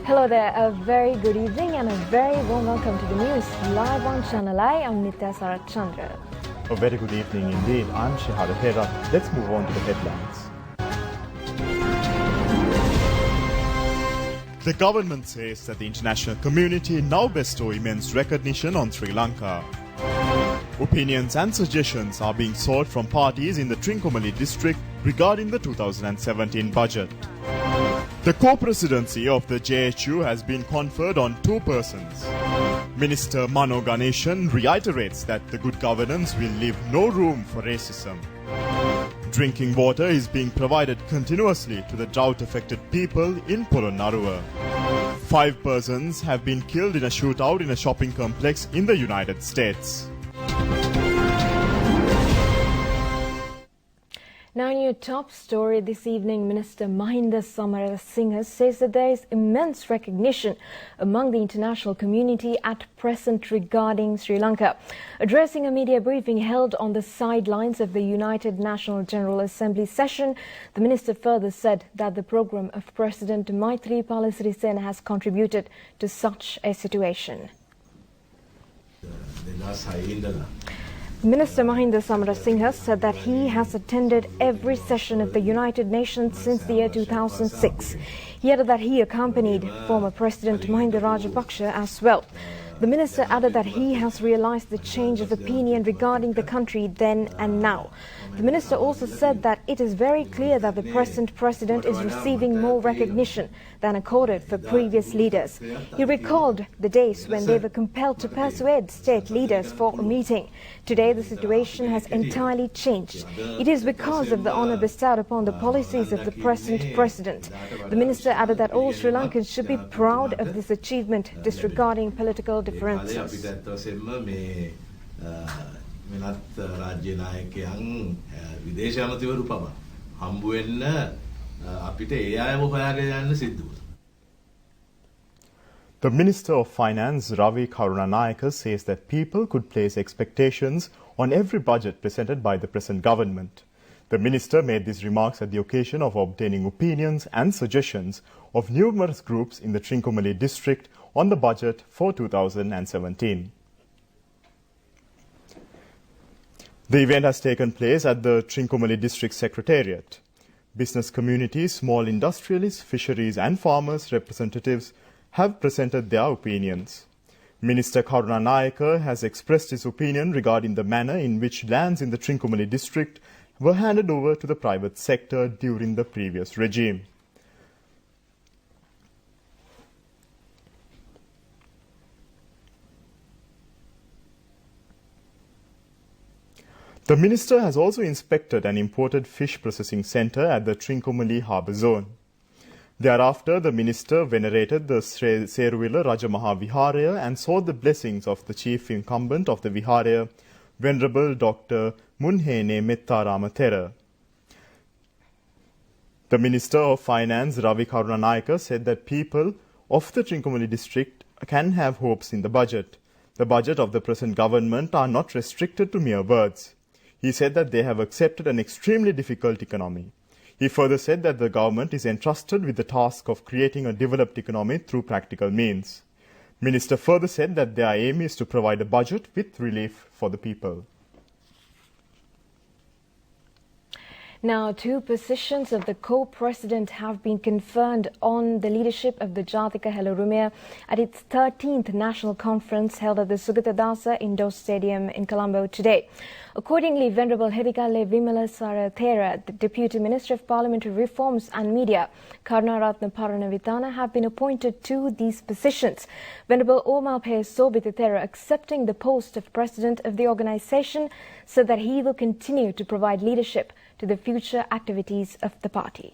Hello there, a very good evening and a very warm welcome to the news live on Channel I. I'm Nitya Sarachandra. A very good evening indeed. I'm Shihara Hera. Let's move on to the headlines. The government says that the international community now bestow immense recognition on Sri Lanka. Opinions and suggestions are being sought from parties in the Trincomalee district regarding the 2017 budget. The co-presidency of the JHU has been conferred on 2 persons. Minister Mano Ganeshan reiterates that the good governance will leave no room for racism. Drinking water is being provided continuously to the drought-affected people in Polonnaruwa. 5 persons have been killed in a shootout in a shopping complex in the United States. Now in your top story this evening, Minister Mahinda Samarasinghe says that there is immense recognition among the international community at present regarding Sri Lanka. Addressing a media briefing held on the sidelines of the United National General Assembly session, the minister further said that the program of President Maithripala Sirisena has contributed to such a situation. Minister Mahinda Samarasinghe said that he has attended every session of the United Nations since the year 2006. He added that he accompanied former President Mahinda Rajapaksa as well. The minister added that he has realized the change of opinion regarding the country then and now. The minister also said that it is very clear that the present president is receiving more recognition than accorded for previous leaders. He recalled the days when they were compelled to persuade state leaders for a meeting. Today the situation has entirely changed. It is because of the honor bestowed upon the policies of the present president. The minister added that all Sri Lankans should be proud of this achievement, disregarding political differences. රාජ්‍ය නායකයන් විදේශ ඇමතිවරු පවා හම්බ වෙන්න අපිට ඒ අයව හොයාගෙන යන්න සිද්ධ වුණා. The Minister of Finance, Ravi Karunanayake, says that people could place expectations on every budget presented by the present government. The minister made these remarks at the occasion of obtaining opinions and suggestions of numerous groups in the Trincomalee district on the budget for 2017. The event has taken place at the Trincomalee District Secretariat. Business communities, small industrialists, fisheries and farmers representatives have presented their opinions. Minister Karunanayake has expressed his opinion regarding the manner in which lands in the Trincomalee district were handed over to the private sector during the previous regime. The minister has also inspected an imported fish processing centre at the Trincomalee harbour zone. Thereafter, the minister venerated the Seruwila Rajamaha Viharaya and sought the blessings of the chief incumbent of the Viharaya, Venerable Dr. Munhene Mettarama Thera. The Minister of Finance, Ravi Karunanayake, said that people of the Trincomalee district can have hopes in the budget. The budget of the present government are not restricted to mere words. He said that they have accepted an extremely difficult economy. He further said that the government is entrusted with the task of creating a developed economy through practical means. Minister further said that their aim is to provide a budget with relief for the people. Now, 2 positions of the co-president have been confirmed on the leadership of the Jathika Helurumaya at its 13th National Conference held at the Sugatadasa Indoor Stadium in Colombo today. Accordingly, Venerable Hedikale Vimalasara Thera, the Deputy Minister of Parliamentary Reforms and Media, Karunaratna Paranavitana, have been appointed to these positions. Venerable Omaphe Sobitha Thera, accepting the post of President of the organisation, said that he will continue to provide leadership to the future activities of the party.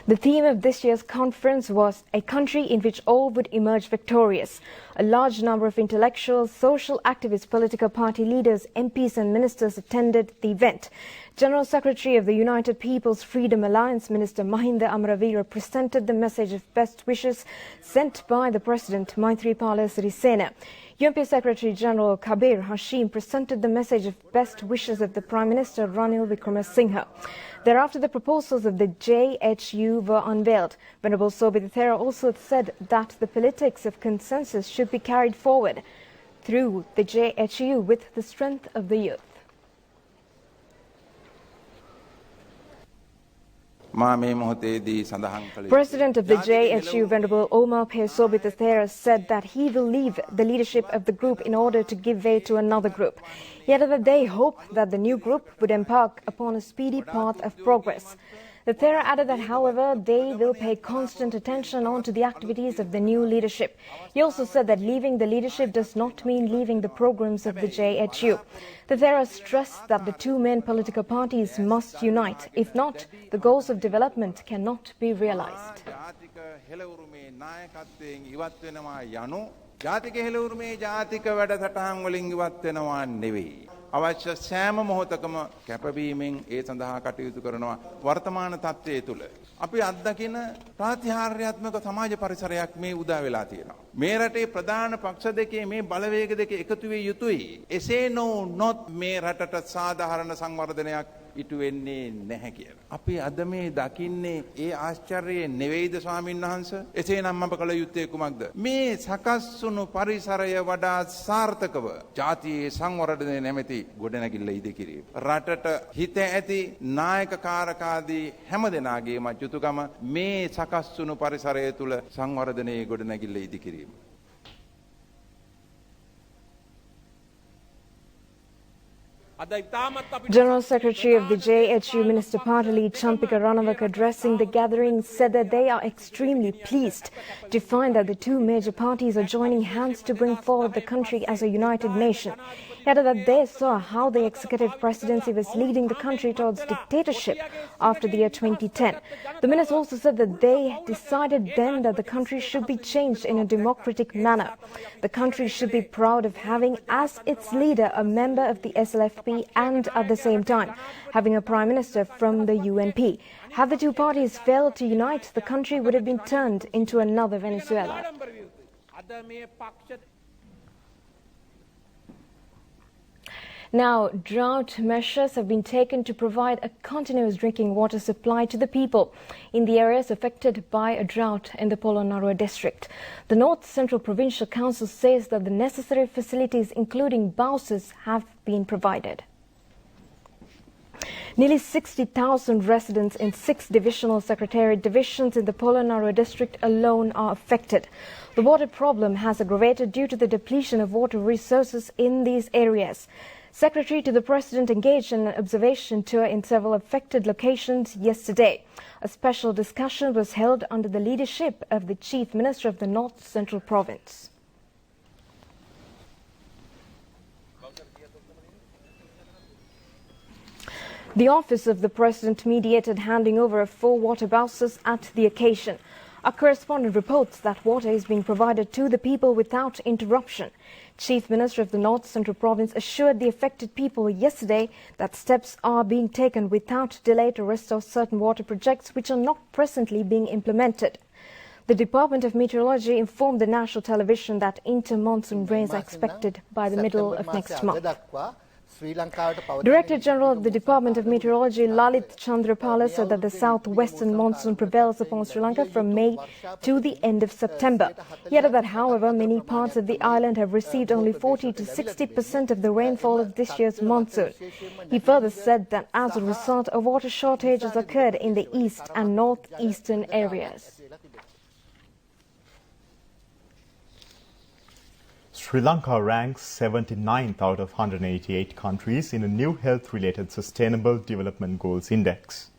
The theme of this year's conference was a country in which all would emerge victorious. A large number of intellectuals, social activists, political party leaders, MPs and ministers attended the event. General Secretary of the United People's Freedom Alliance, Minister Mahinda Amravira, presented the message of best wishes sent by the President Maithripala Sirisena. UNP Secretary General Kabir Hashim presented the message of best wishes of the Prime Minister Ranil Wickremesinghe. Thereafter, the proposals of the JHU were unveiled. Venerable Sobhita also said that the politics of consensus should be carried forward through the JHU with the strength of the youth. President of the JHU, Venerable Omar P. Sobhita said that he will leave the leadership of the group in order to give way to another group. He added that they hope that the new group would embark upon a speedy path of progress. The Thera added that, however, they will pay constant attention on to the activities of the new leadership. He also said that leaving the leadership does not mean leaving the programs of the JHU. The Thera stressed that the two main political parties must unite. If not, the goals of development cannot be realized. අවශ්‍ය සෑම මොහොතකම කැපවීමෙන් ඒ සඳහා කටයුතු කරනවා වර්තමාන තත්ත්වයේ තුල අපි අත්දකින ප්‍රාතිහාර්යාත්මක සමාජ පරිසරයක් මේ උදා වෙලා තියෙනවා මේ රටේ ප්‍රධාන පක්ෂ දෙකේ මේ බලවේග දෙක එකතු විය යුතුයි එසේ නොවුනොත් මේ රටට සාධාරණ සංවර්ධනයක් ඉටු වෙන්නේ නැහැ කියලා. අපි අද මේ දකින්නේ ඒ ආශ්චර්යයේ නෙවෙයිද ස්වාමීන් වහන්සේ? එසේනම් අප කළ යුත්තේ කුමක්ද? මේ සකස් වුණු පරිසරය වඩා සාර්ථකව ජාතියේ සංවර්ධනය නැමැති ගොඩනැගිල්ල ඉදිකිරීම. රටට හිත ඇති නායකකාරකාදී හැම දෙනාගේම යුතුයකම මේ සකස් වුණු පරිසරය තුල සංවර්ධනයේ ගොඩනැගිල්ල ඉදිකිරීම. General Secretary of the JHU, Minister Patali Champika Ranawak, addressing the gathering, said that they are extremely pleased to find that the two major parties are joining hands to bring forward the country as a united nation. He added that they saw how the executive presidency was leading the country towards dictatorship after the year 2010. The minister also said that they decided then that the country should be changed in a democratic manner. The country should be proud of having as its leader a member of the SLFP and at the same time having a prime minister from the UNP. Had the two parties failed to unite, the country would have been turned into another Venezuela. Now, drought measures have been taken to provide a continuous drinking water supply to the people in the areas affected by a drought in the Polonnaruwa district. The North Central Provincial Council says that the necessary facilities, including bowsers, have been provided. Nearly 60,000 residents in 6 divisional secretariat divisions in the Polonnaruwa district alone are affected. The water problem has aggravated due to the depletion of water resources in these areas. Secretary to the President engaged in an observation tour in several affected locations yesterday. A special discussion was held under the leadership of the Chief Minister of the North Central Province. The office of the President mediated handing over of 4 water bowsers at the occasion. Our correspondent reports that water is being provided to the people without interruption. Chief Minister of the North Central Province assured the affected people yesterday that steps are being taken without delay to restore certain water projects which are not presently being implemented. The Department of Meteorology informed the national television that inter-monsoon rains are expected by the middle of next month. Director General of the Department of Meteorology Lalit Chandrapala said that the southwestern monsoon prevails upon Sri Lanka from May to the end of September. He added that, however, many parts of the island have received only 40 to 60% of the rainfall of this year's monsoon. He further said that as a result, a water shortage has occurred in the east and northeastern areas. Sri Lanka ranks 79th out of 188 countries in a new health-related Sustainable Development Goals Index.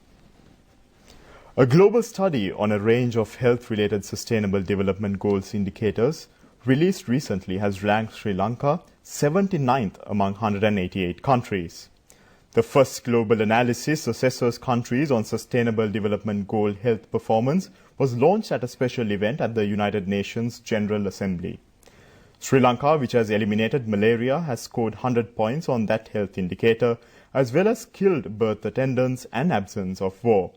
A global study on a range of health-related Sustainable Development Goals indicators released recently has ranked Sri Lanka 79th among 188 countries. The first global analysis assesses countries on Sustainable Development Goal health performance was launched at a special event at the United Nations General Assembly. Sri Lanka, which has eliminated malaria, has scored 100 points on that health indicator, as well as killed birth attendance and absence of war.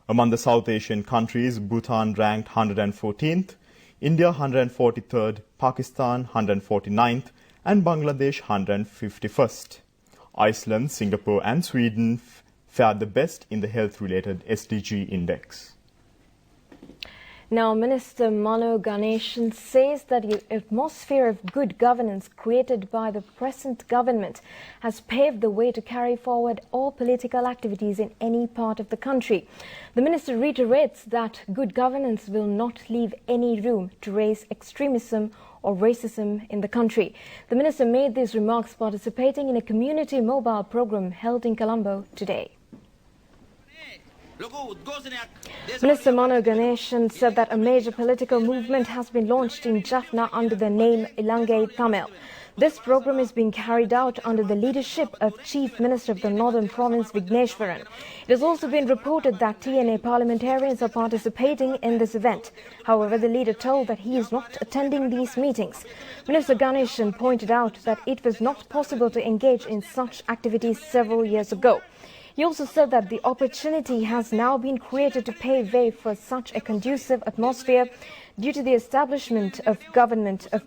Among the South Asian countries, Bhutan ranked 114th, India 143rd, Pakistan 149th, and Bangladesh 151st. Iceland, Singapore and Sweden fared the best in the health-related SDG index. Now, Minister Mano Ganeshan says that the atmosphere of good governance created by the present government has paved the way to carry forward all political activities in any part of the country. The minister reiterates that good governance will not leave any room to raise extremism or racism in the country. The minister made these remarks participating in a community mobile program held in Colombo today. Minister Mano Ganeshan said that a major political movement has been launched in Jaffna under the name Ilangai Tamil. This program is being carried out under the leadership of Chief Minister of the Northern Province Vigneshwaran. It has also been reported that TNA parliamentarians are participating in this event. However, the leader told that he is not attending these meetings. Minister Ganeshan pointed out that it was not possible to engage in such activities several years ago. He also said that the opportunity has now been created to pave way for such a conducive atmosphere due to the establishment of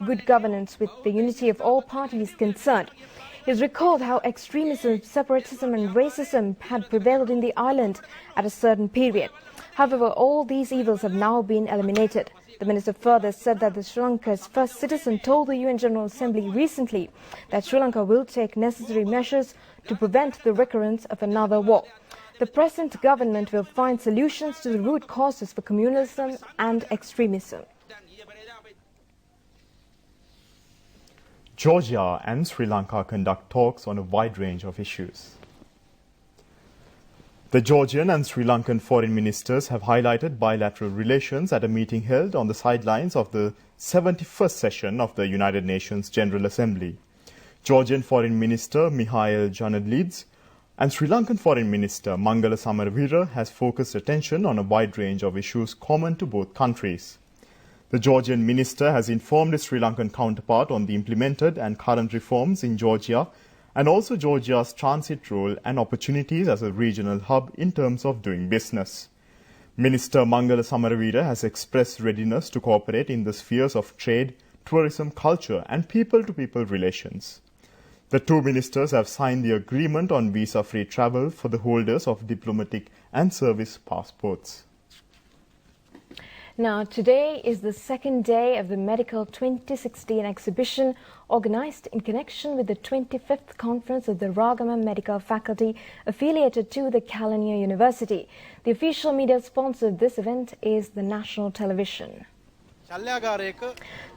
good governance with the unity of all parties concerned. He has recalled how extremism, separatism and racism had prevailed in the island at a certain period. However, all these evils have now been eliminated. The minister further said that Sri Lanka's first citizen told the UN General Assembly recently that Sri Lanka will take necessary measures to prevent the recurrence of another war. The present government will find solutions to the root causes for communalism and extremism. Georgia and Sri Lanka conduct talks on a wide range of issues. The Georgian and Sri Lankan foreign ministers have highlighted bilateral relations at a meeting held on the sidelines of the 71st session of the United Nations General Assembly. Georgian Foreign Minister Mihail Janadlidze and Sri Lankan Foreign Minister Mangala Samaravira has focused attention on a wide range of issues common to both countries. The Georgian minister has informed his Sri Lankan counterpart on the implemented and current reforms in Georgia and also Georgia's transit role and opportunities as a regional hub in terms of doing business. Minister Mangala Samaravira has expressed readiness to cooperate in the spheres of trade, tourism, culture and people-to-people relations. The two ministers have signed the agreement on visa-free travel for the holders of diplomatic and service passports. Now, today is the second day of the Medical 2016 exhibition organized in connection with the 25th conference of the Ragama Medical Faculty affiliated to the Kelaniya University. The official media sponsor of this event is the national television.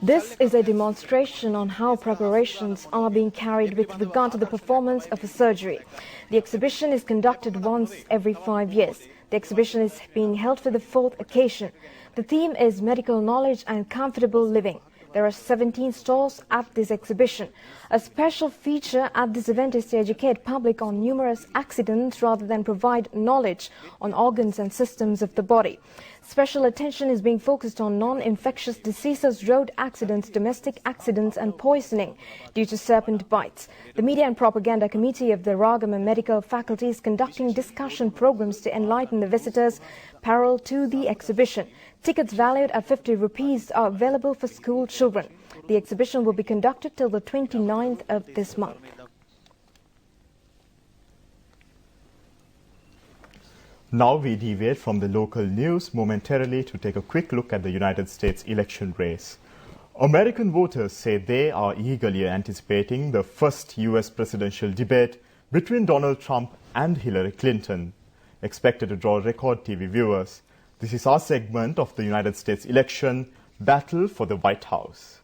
This is a demonstration on how preparations are being carried with regard to the performance of a surgery. The exhibition is conducted once every 5 years. The exhibition is being held for the 4th occasion. The theme is medical knowledge and comfortable living. There are 17 stalls at this exhibition. A special feature at this event is to educate public on numerous accidents rather than provide knowledge on organs and systems of the body. Special attention is being focused on non-infectious diseases, road accidents, domestic accidents and poisoning due to serpent bites. The Media and Propaganda Committee of the Ragama Medical Faculty is conducting discussion programs to enlighten the visitors parallel to the exhibition. Tickets valued at 50 rupees are available for school children. The exhibition will be conducted till the 29th of this month. Now we deviate from the local news momentarily to take a quick look at the United States election race. American voters say they are eagerly anticipating the first U.S. presidential debate between Donald Trump and Hillary Clinton, expected to draw record TV viewers. This is our segment of the United States election, Battle for the White House.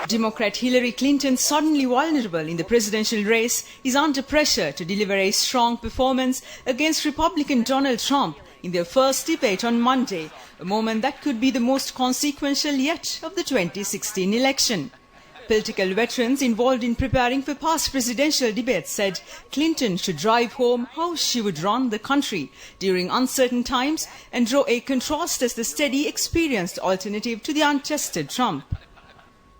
Democrat Hillary Clinton, suddenly vulnerable in the presidential race, is under pressure to deliver a strong performance against Republican Donald Trump in their first debate on Monday, a moment that could be the most consequential yet of the 2016 election. Political veterans involved in preparing for past presidential debates said Clinton should drive home how she would run the country during uncertain times and draw a contrast as the steady, experienced alternative to the untested Trump.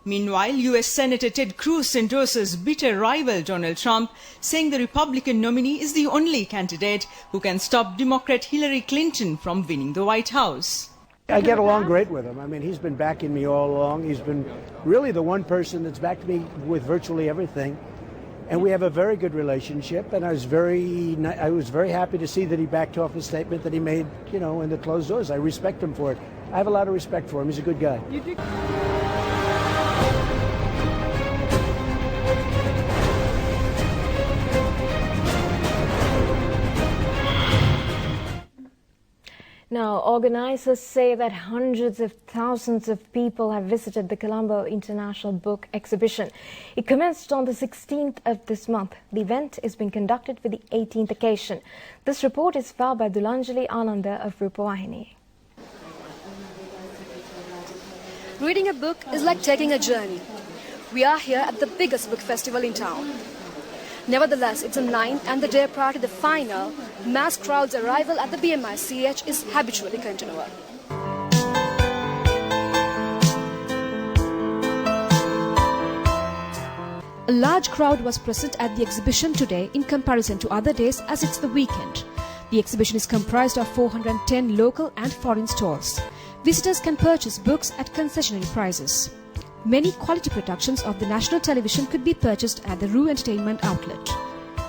Meanwhile, US Senator Ted Cruz endorses bitter rival Donald Trump, saying the Republican nominee is the only candidate who can stop Democrat Hillary Clinton from winning the White House. I get along great with him. I mean, he's been backing me all along. He's been really the one person that's backed me with virtually everything. And we have a very good relationship. And I was very happy to see that he backed off the statement that he made, in the closed doors. I respect him for it. I have a lot of respect for him. He's a good guy. Now, organizers say that hundreds of thousands of people have visited the Colombo International Book Exhibition. It commenced on the 16th of this month. The event is being conducted for the 18th occasion. This report is filed by Dulanjali Ananda of Rupavahini. Reading a book is like taking a journey. We are here at the biggest book festival in town. Nevertheless, it's a 9th and the day prior to the final, mass crowds' arrival at the BMICH is habitually continual. A large crowd was present at the exhibition today in comparison to other days as it's the weekend. The exhibition is comprised of 410 local and foreign stalls. Visitors can purchase books at concessionary prices. Many quality productions of the national television could be purchased at the Rue Entertainment outlet.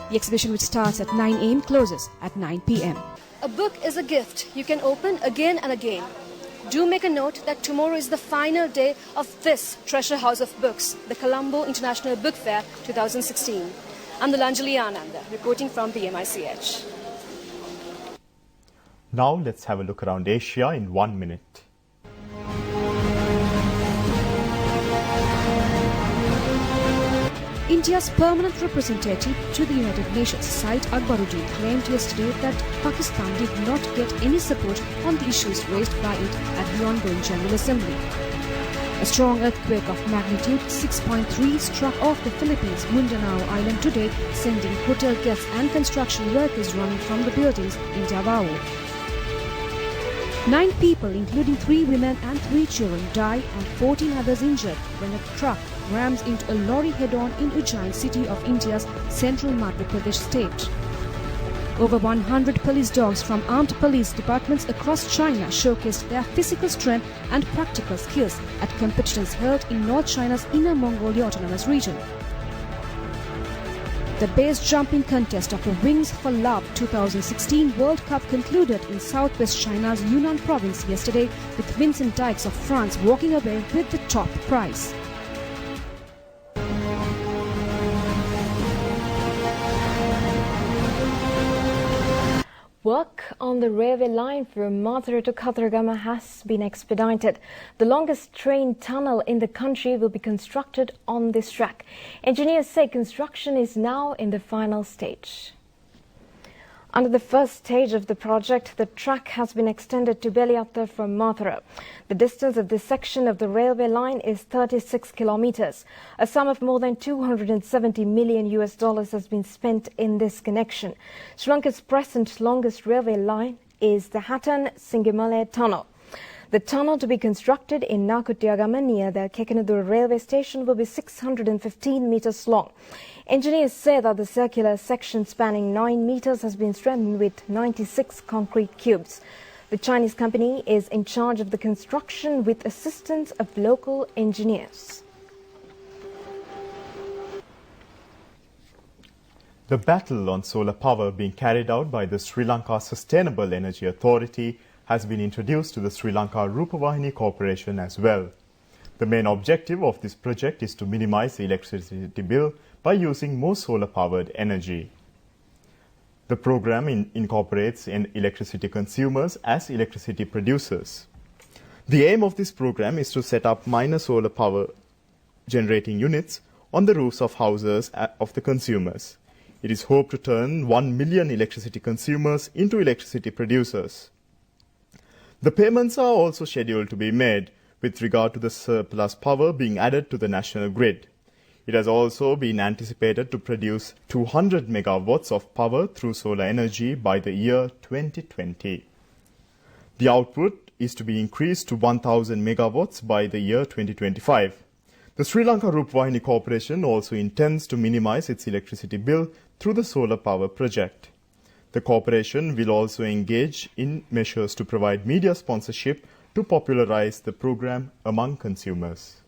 The exhibition, which starts at 9 a.m., closes at 9 p.m. A book is a gift you can open again and again. Do make a note that tomorrow is the final day of this treasure house of books, the Colombo International Book Fair 2016. I'm Dulanjali Ananda, reporting from BMICH. Now let's have a look around Asia in 1 minute. India's permanent representative to the United Nations, Said Akbaruddin, claimed yesterday that Pakistan did not get any support on the issues raised by it at the ongoing General Assembly. A strong earthquake of magnitude 6.3 struck off the Philippines' Mindanao Island today, sending hotel guests and construction workers running from the buildings in Davao. 9 people, including 3 women and 3 children, died and 14 others injured when a truck rams into a lorry head-on in Ujjain city of India's central Madhya Pradesh state. Over 100 police dogs from armed police departments across China showcased their physical strength and practical skills at competitions held in North China's Inner Mongolia Autonomous Region. The base jumping contest of the Wings for Love 2016 World Cup concluded in southwest China's Yunnan province yesterday, with Vincent Dykes of France walking away with the top prize. Work on the railway line from Mathura to Khattargama has been expedited. The longest train tunnel in the country will be constructed on this track. Engineers say construction is now in the final stage. Under the first stage of the project, the track has been extended to Beliatta from Mathura. The distance of this section of the railway line is 36 kilometers. A sum of more than $270 million has been spent in this connection. Sri Lanka's present longest railway line is the Hatton-Singimale Tunnel. The tunnel to be constructed in Nakutiagama near the Kekenadura railway station will be 615 meters long. Engineers say that the circular section spanning 9 meters has been strengthened with 96 concrete cubes. The Chinese company is in charge of the construction with assistance of local engineers. The battle on solar power being carried out by the Sri Lanka Sustainable Energy Authority has been introduced to the Sri Lanka Rupavahini Corporation as well. The main objective of this project is to minimize the electricity bill by using more solar-powered energy. The program incorporates electricity consumers as electricity producers. The aim of this program is to set up minor solar power generating units on the roofs of houses of the consumers. It is hoped to turn 1 million electricity consumers into electricity producers. The payments are also scheduled to be made with regard to the surplus power being added to the national grid. It has also been anticipated to produce 200 megawatts of power through solar energy by the year 2020. The output is to be increased to 1,000 megawatts by the year 2025. The Sri Lanka Rupavahini Corporation also intends to minimize its electricity bill through the solar power project. The corporation will also engage in measures to provide media sponsorship to popularize the program among consumers.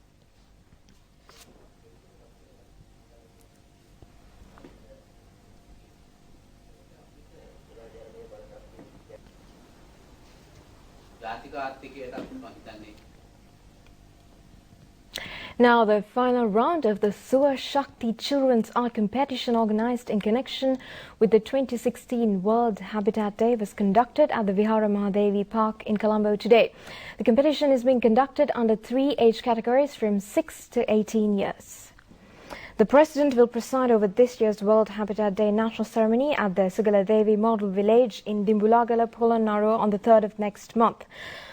Now, the final round of the Suva Shakti Children's Art Competition organized in connection with the 2016 World Habitat Day was conducted at the Vihara Mahadevi Park in Colombo today. The competition is being conducted under 3 age categories from 6 to 18 years. The President will preside over this year's World Habitat Day national ceremony at the Sugaladevi Model Village in Dimbulagala, Polonnaruwa on the 3rd of next month.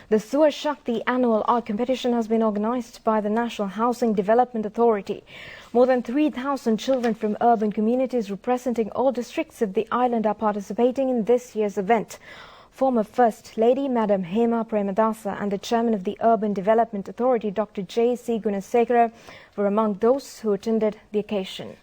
The Suva Shakti annual art competition has been organized by the National Housing Development Authority. More than 3,000 children from urban communities representing all districts of the island are participating in this year's event. Former First Lady Madam Hema Premadasa and the Chairman of the Urban Development Authority Dr. J.C. Gunasekara were among those who attended the occasion.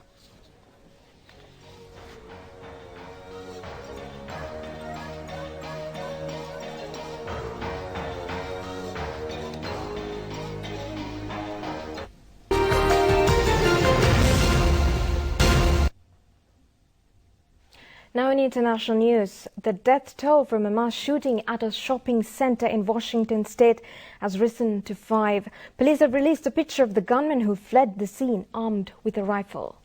Now in international news, the death toll from a mass shooting at a shopping center in Washington state has risen to 5. Police have released a picture of the gunman who fled the scene armed with a rifle.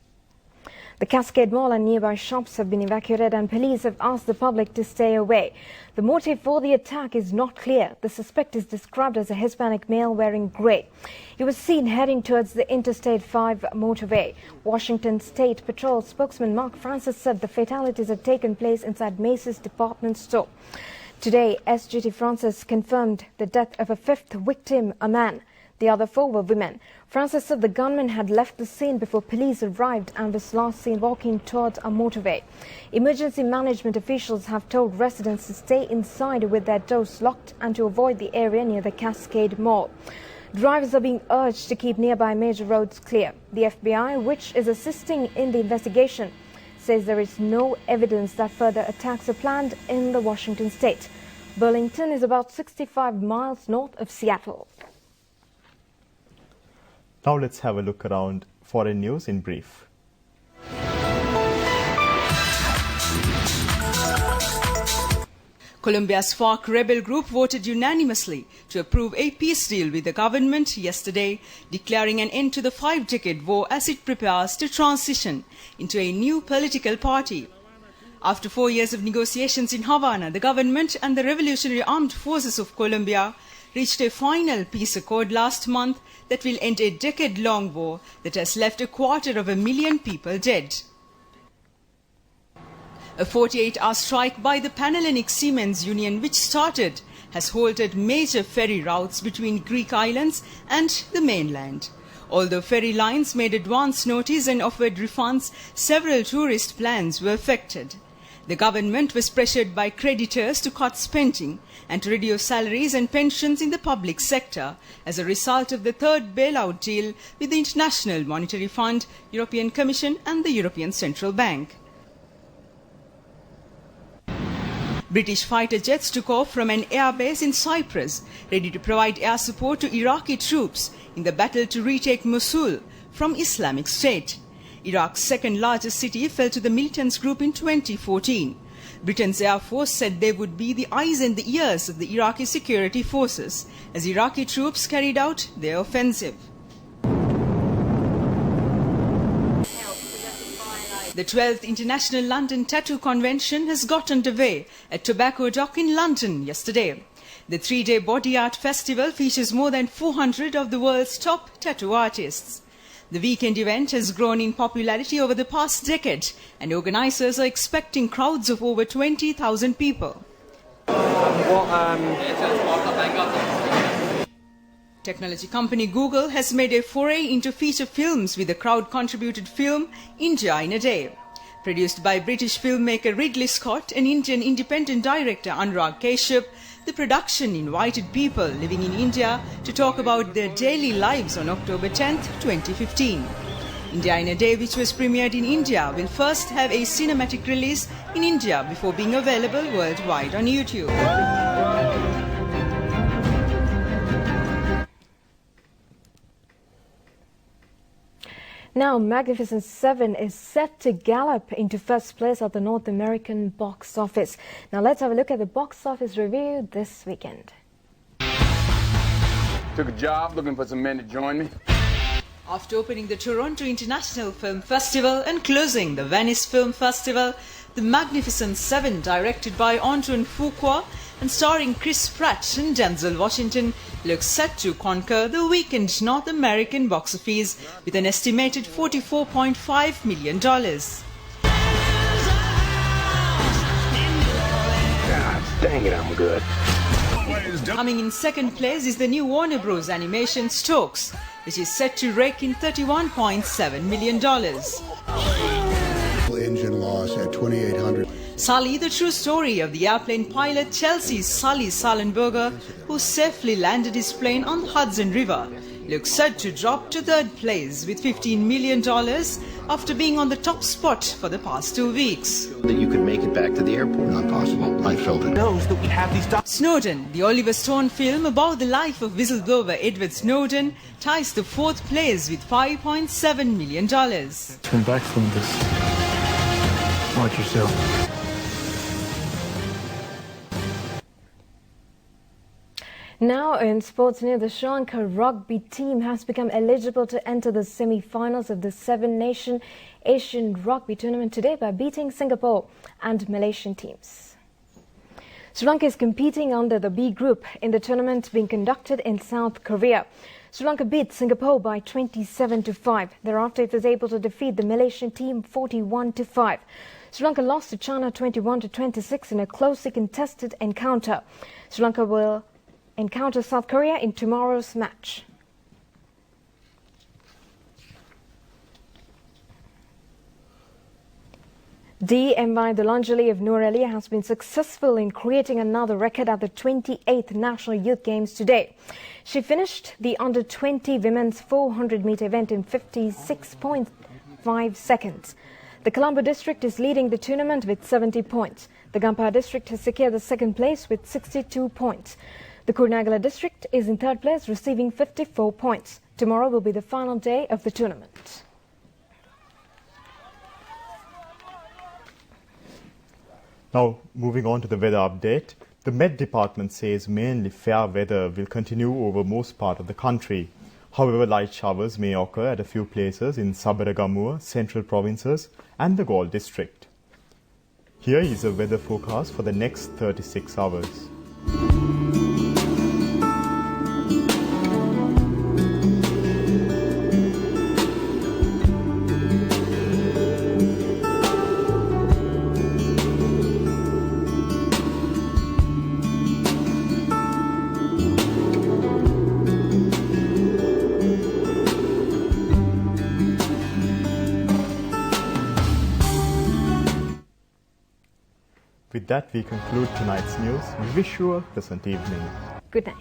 The Cascade Mall and nearby shops have been evacuated and police have asked the public to stay away. The motive for the attack is not clear. The suspect is described as a Hispanic male wearing grey. He was seen heading towards the Interstate 5 motorway. Washington State Patrol spokesman Mark Francis said the fatalities had taken place inside Macy's department store. Today, SGT Francis confirmed the death of a 5th victim, a man. The other 4 were women. Francis said the gunman had left the scene before police arrived and was last seen walking towards a motorway. Emergency management officials have told residents to stay inside with their doors locked and to avoid the area near the Cascade Mall. Drivers are being urged to keep nearby major roads clear. The FBI, which is assisting in the investigation, says there is no evidence that further attacks are planned in the Washington state. Burlington is about 65 miles north of Seattle. Now let's have a look around foreign news in brief. Colombia's FARC rebel group voted unanimously to approve a peace deal with the government yesterday, declaring an end to the 5-decade war as it prepares to transition into a new political party. After 4 years of negotiations in Havana, the government and the Revolutionary Armed Forces of Colombia reached a final peace accord last month that will end a decade-long war that has left 250,000 people dead. A 48-hour strike by the Panhellenic Seamen's Union, which started, has halted major ferry routes between Greek islands and the mainland. Although ferry lines made advance notice and offered refunds, several tourist plans were affected. The government was pressured by creditors to cut spending and to reduce salaries and pensions in the public sector as a result of the third bailout deal with the International Monetary Fund, European Commission and the European Central Bank. British fighter jets took off from an airbase in Cyprus, ready to provide air support to Iraqi troops in the battle to retake Mosul from Islamic State. Iraq's second largest city fell to the militants group in 2014. Britain's Air Force said they would be the eyes and the ears of the Iraqi security forces as Iraqi troops carried out their offensive. The 12th International London Tattoo Convention has got underway at Tobacco Dock in London yesterday. The 3-day body art festival features more than 400 of the world's top tattoo artists. The weekend event has grown in popularity over the past decade, and organizers are expecting crowds of over 20,000 people. Technology company Google has made a foray into feature films with the crowd-contributed film India in a Day. Produced by British filmmaker Ridley Scott and Indian independent director Anurag Kashyap, the production invited people living in India to talk about their daily lives on October 10, 2015. India in a Day, which was premiered in India, will first have a cinematic release in India before being available worldwide on YouTube. Now, Magnificent Seven is set to gallop into first place at the North American box office. Now, let's have a look at the box office review this weekend. Took a job looking for some men to join me. After opening the Toronto International Film Festival and closing the Venice Film Festival, The Magnificent Seven, directed by Antoine Fuqua and starring Chris Pratt and Denzel Washington, looks set to conquer the weekend North American box office with an estimated $44.5 million. God dang it, I'm good. Coming in second place is the new Warner Bros. Animation Stokes, which is set to rake in $31.7 million. Engine loss at 2,800. Sully, the true story of the airplane pilot Chelsea Sully Sullenberger, who safely landed his plane on the Hudson River, looks set to drop to third place with $15 million after being on the top spot for the past 2 weeks. That you could make it back to the airport. Not possible. I felt it. Knows that we have these Snowden, the Oliver Stone film about the life of whistleblower Edward Snowden, ties the fourth place with $5.7 million. It's been backfilmed this. Watch yourself. Now in sports news, the Sri Lanka rugby team has become eligible to enter the semi-finals of the seven-nation Asian rugby tournament today by beating Singapore and Malaysian teams. Sri Lanka is competing under the B group in the tournament being conducted in South Korea. Sri Lanka beat Singapore by 27-5. Thereafter, it was able to defeat the Malaysian team 41-5. Sri Lanka lost to China 21-26 in a closely contested encounter. Sri Lanka will encounter South Korea in tomorrow's match. DMY Dolanjali of Norelia has been successful in creating another record at the 28th National Youth Games today. She finished the under-20 women's 400-meter event in 56.5 seconds. The Colombo district is leading the tournament with 70 points. The Gampar district has secured the second place with 62 points. The Kurnagala district is in third place, receiving 54 points. Tomorrow will be the final day of the tournament. Now, moving on to the weather update. The Met Department says mainly fair weather will continue over most part of the country. However, light showers may occur at a few places in Sabaragamuwa, Central Provinces and the Galle district. Here is a weather forecast for the next 36 hours. With that, we conclude tonight's news. We wish you a pleasant evening. Good night.